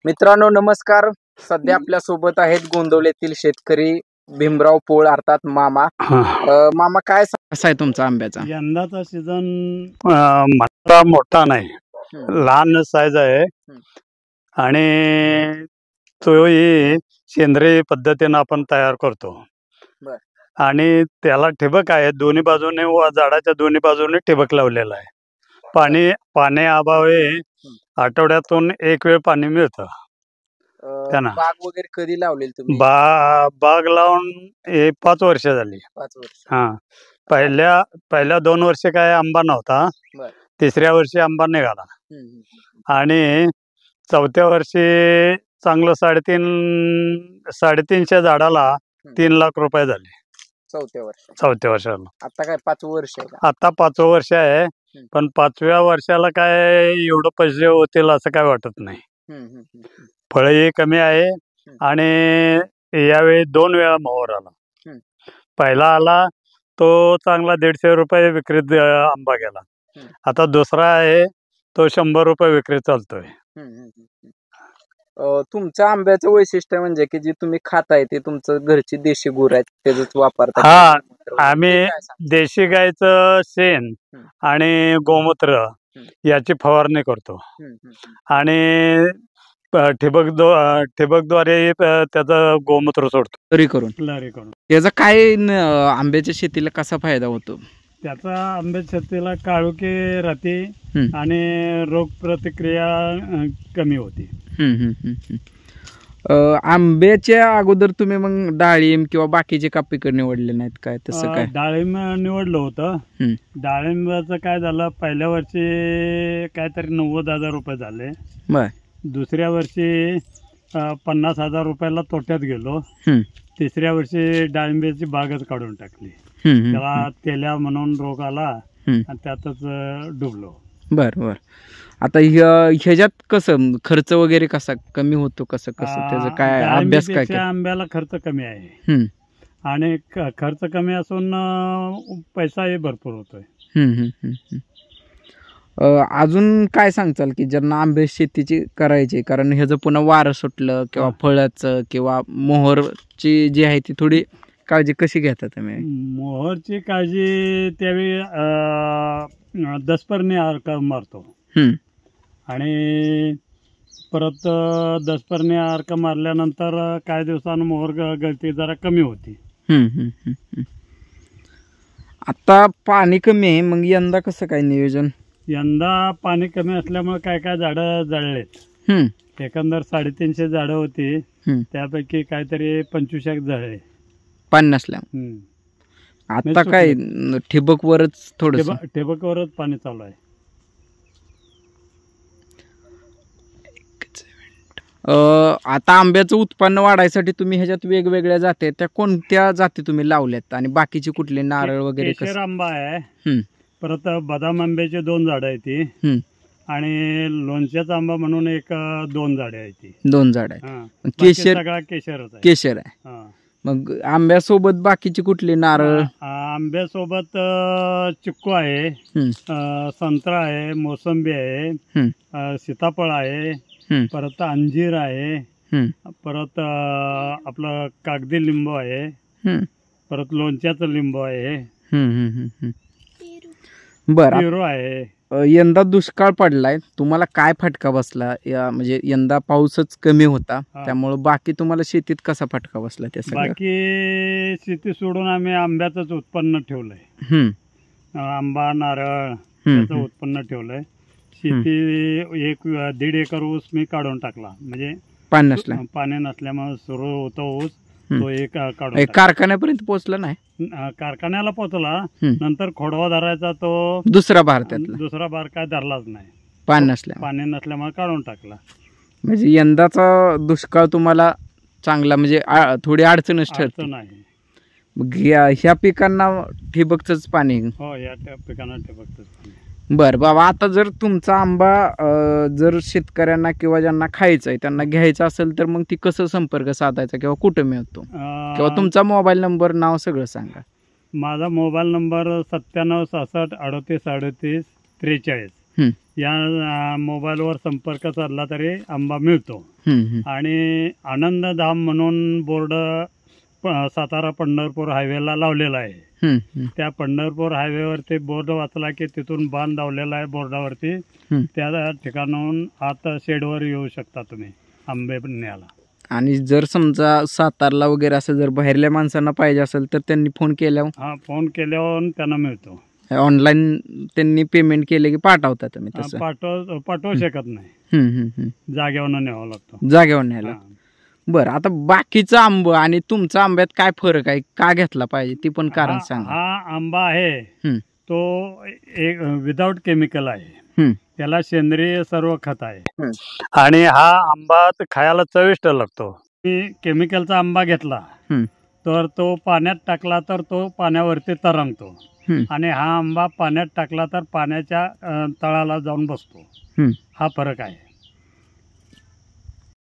मित्रांनो नमस्कार. सध्या आपल्या सोबत आहेत गोंदवलेतील शेतकरी भीमराव पोळ अर्थात मामा. मामा काय कसा आहे तुमचा आंब्याचा? यंदाचा सीझन मोठा नाही, लहान साईज आहे आणि तोही सेंद्रिय पद्धतीने आपण तयार करतो. आणि त्याला ठिबक आहे, दोन्ही बाजूने झाडाच्या दोन्ही बाजूने ठिबक लावलेला आहे. पाण्याअभावी आठवड्यातून एक वेळ पाणी मिळतं त्यांना. बाग वगैरे कधी लावलेली तुम्ही? बाग लावून 5 वर्ष झाली. 5 वर्ष. पहिल्या 2 वर्ष काय आंबा नव्हता, तिसऱ्या वर्षी आंबा निघाला आणि चौथ्या वर्षी चांगलं 350 झाडाला 3 लाख रुपये झाले. चौथ्या वर्षाला. आता काय 5 वर्ष आहे? आता 5वं वर्ष आहे, पण 5व्या वर्षाला काय एवढं पैसे होतील असं काय वाटत नाही. फळही कमी आहे आणि यावेळी 2 वेळा मोहर आला. पहिला आला तो चांगला 150 रुपये विक्रीत आंबा गेला. आता दुसरा आहे तो 100 रुपये विक्री चालतोय. तुमच्या आंब्याचं वैशिष्ट्य म्हणजे की जे तुम्ही खाताय ते तुमचं घरची देशी गुर आहेत त्याच वापरता? आम्ही देशी गायचं शेण आणि गोमूत्र याची फवारणी करतो आणि ठिबकद्वारे त्याचं गोमूत्र सोडतो. लरी करून त्याचा काय आंब्याच्या शेतीला कसा फायदा होतो? त्याचा आंब्याच्या शेतीला काळोखी राहते आणि रोग प्रतिक्रिया कमी होती. आंब्याच्या अगोदर तुम्ही मग डाळिंब किंवा बाकीचे का पिकं निवडले नाहीत काय? तसं काय? डाळिंब निवडलं होतं. डाळिंबाचं काय झालं, पहिल्या वर्षी काहीतरी 90,000 रुपये झाले. दुसऱ्या वर्षी 50,000 रुपयाला तोट्यात गेलो. तिसऱ्या वर्षी डाळिंब्याची बागच काढून टाकली. त्याला तेल्या म्हणून रोग आला आणि त्यातच डुबलो. बर. आता ह्याच्यात कसं खर्च वगैरे कसा कमी होतो? कसं त्याचा काय अभ्यास? काय आंब्याला खर्च कमी आहे आणि खर्च कमी असून पैसाही भरपूर होतोय. अजून काय सांगचाल की ज्यांना आंबे शेतीची करायची, कारण ह्याचं पुन्हा वारं सुटलं किंवा फळाचं किंवा मोहरची जी आहे ती थोडी काळजी कशी घेता तुम्ही? मोहरची काळजी त्यावेळी दसपर्णी मारतो आणि परत दसपर्णी अर्क मारल्यानंतर काही दिवसांनी मोहर गळती जरा कमी होती. आता पाणी कमी आहे, मग यंदा कसं काय नियोजन? यंदा पाणी कमी असल्यामुळे काय झाडं जळलेत. एकंदर 350 झाडं होती, त्यापैकी काहीतरी 25 जळले पाणी नसल्या. आता काय ठिबकवरच ठिबकवरच पाणी चालू आहे. आता आंब्याचं उत्पन्न वाढायसाठी तुम्ही ह्याच्यात वेगवेगळ्या जाती, त्या कोणत्या जाती तुम्ही लावल्यात आणि बाकीचे कुठले नारळ वगैरे? केशर आंबा आहे, परत बदाम आंब्याचे 2 झाडं आहेत ती आणि लोणच्याचा आंबा म्हणून 2 झाडे आहेत ती. 2 झाड आहे. सगळा केशर आहे. मग आंब्यासोबत बाकीची कुठली नारळ? आंब्यासोबत चिक्कू आहे, संत्रा आहे, मोसंबी आहे, सीताफळ आहे, परत अंजीर आहे, परत आपलं कागदी लिंबू आहे, परत लोणच्याचं लिंबू आहे, पेरू आहे. यंदा दुष्काळ पडलाय, तुम्हाला काय फटका बसला? म्हणजे यंदा पाऊसच कमी होता त्यामुळे बाकी तुम्हाला शेतीत कसा फटका बसला? बाकी शेती सोडून आम्ही आंब्याचंच उत्पन्न ठेवलंय. आंबा नारळ याचं उत्पन्न ठेवलंय. शेती 1.5 एकर ऊस मी काढून टाकला, म्हणजे पाणी नसल्यामुळे सुरू होता ऊस तो एक काढून. कारखान्यापर्यंत पोहोचला नाही? कारखान्याला पोहोचला, नंतर खोडवा धरायचा तो दुसरा बार काय धरलाच नाही, पाणी नसल्यामुळे काढून टाकला. म्हणजे यंदाचा दुष्काळ तुम्हाला चांगला, म्हणजे थोडी अडचणच ठरते. मग ह्या पिकांना ठिबकचंच पाणी? हो, या पिकांना ठिबकचंच पाणी. बर बाबा, आता जर तुमचा आंबा जर शेतकऱ्यांना किंवा ज्यांना खायचं आहे त्यांना घ्यायचं असेल तर मग ती कसं संपर्क साधायचा किंवा कुठं मिळतो किंवा तुमचा मोबाईल नंबर नाव सगळं सांगा. माझा मोबाईल नंबर 97 66 38 38 43. हं. या मोबाईलवर संपर्क साधला तरी आंबा मिळतो. आणि आनंदधाम म्हणून बोर्ड सातारा पंढरपूर हायवेला लावलेला आहे. त्या पंढरपूर हायवेवरती बोर्ड वाचला की तिथून बांध लावलेला आहे बोर्डावरती. त्या ठिकाणाहून आत शेडवर येऊ शकता तुम्ही आंबे न्यायला. आणि जर समजा सातारला वगैरे असं जर बाहेरल्या माणसांना पाहिजे असेल तर त्यांनी फोन केल्यावर फोन केल्यावर त्यांना मिळतो. ऑनलाईन त्यांनी पेमेंट केले की पाठवता तुम्ही तसं? पाठवू शकत नाही, जागेवर न्यावं लागतं. जागेवर न्यायला. बरं, आता बाकीचा आंबा आणि तुमचा आंब्यात काय फरक आहे, का घेतला पाहिजे ती पण कारण सांगा. हा आंबा आहे तो एक विदाउट केमिकल आहे. त्याला सेंद्रिय सर्व खत आहे. आणि हा आंबा खायला चविष्ट लागतो. केमिकलचा आंबा घेतला तर तो पाण्यात टाकला तर तो पाण्यावरती तरंगतो. आणि हा आंबा पाण्यात टाकला तर पाण्याच्या तळाला जाऊन बसतो. हा फरक आहे.